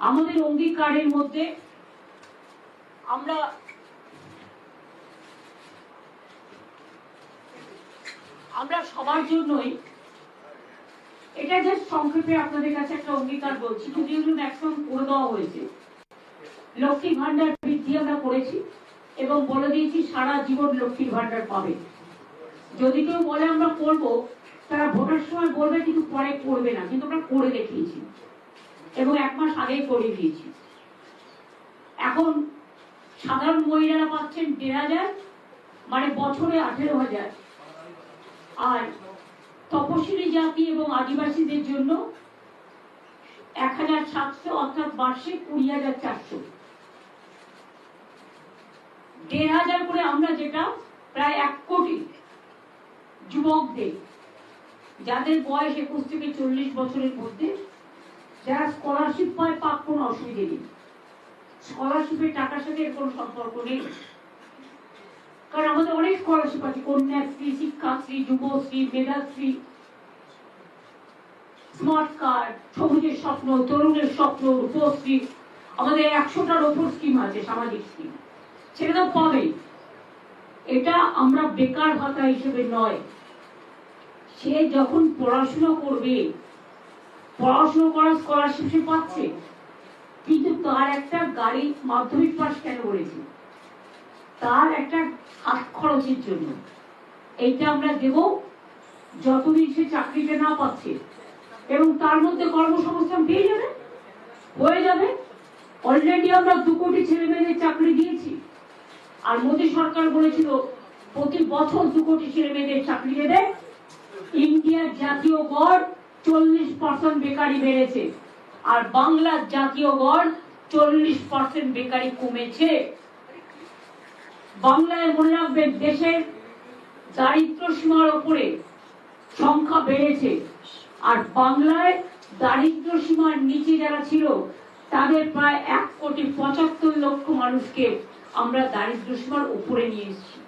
আমাদের অঙ্গীকারের মধ্যে আমরা সবার জন্যই, এটা জাস্ট সংক্ষেপে আপনাদের কাছে একটা অঙ্গীকার বলছি, যদি এগুলো ম্যাক্সিমাম করে দেওয়া হয়েছে। লক্ষ্মী ভান্ডার বৃদ্ধি আমরা করেছি এবং বলে দিয়েছি সারা জীবন লক্ষ্মীর ভান্ডার পাবে। যদি কেউ বলে আমরা করবো, তারা ভোটের সময় বলবে কিন্তু পরে করবে না, কিন্তু আমরা করে দেখিয়েছি এবং 1 মাস আগেই করে দিয়েছি। এখন সাধারণ মহিলারা পাচ্ছেন 1,500, মানে বছরে 18,000, আর তপশিলি জাতি এবং আদিবাসীদের জন্য 1,700, অর্থাৎ বার্ষিক 20,400। 1,500 করে আমরা, যেটা প্রায় 1 কোটি যুবকদের, যাদের বয়স 21 থেকে 40 বছরের মধ্যে, যারা স্কলারশিপ পায়, পাক কোনো অসুবিধে নেই। স্কলারশিপের টাকার সাথে এর কোনো সম্পর্ক নেই, কারণ আমাদের অনেক স্কলারশিপ আছে, কন্যাশ্রী, শিক্ষাশ্রী, যুবশ্রী, মেধাশ্রী, স্মার্ট কার্ড, সবুজের স্বপ্ন, তরুণের স্বপ্ন, রূপশ্রী, আমাদের 100টার ওপর স্কিম আছে, সামাজিক স্কিম, সেটা তো পাবেই। এটা আমরা বেকার ভাতা হিসেবে নয়, সে যখন পড়াশোনা করবে, পড়াশোনা করার স্কলারশিপ সে পাচ্ছে, কিন্তু তার একটা গাড়ি মাধ্যমিক পাস কেন করেছে, তার একটা হাত খরচের জন্য। এইটা আমরা দেব যতদিন সে চাকরিটা না পাচ্ছে, এবং তার মধ্যে কর্মসংস্থান পেয়ে যাবে, হয়ে যাবে। অলরেডি আমরা 2 কোটি ছেলে মেয়েদের চাকরি দিয়েছি, আর মোদী সরকার বলেছিল প্রতি বছর 2 কোটি ছেলে মেয়েদের চাকরি দেবে। ইন্ডিয়ার জাতীয় গড় 40% বেকারি বেড়েছে, আর বাংলার জাতীয় গড় 40% বেকারি কমেছে। বাংলায় মনে রাখবেন, দেশের দারিদ্র সীমার উপরে সংখ্যা বেড়েছে, আর বাংলায় দারিদ্র সীমার নিচে যারা ছিল তাদের প্রায় 1,75,00,000 মানুষকে আমরা দারিদ্র সীমার উপরে নিয়ে এসেছি।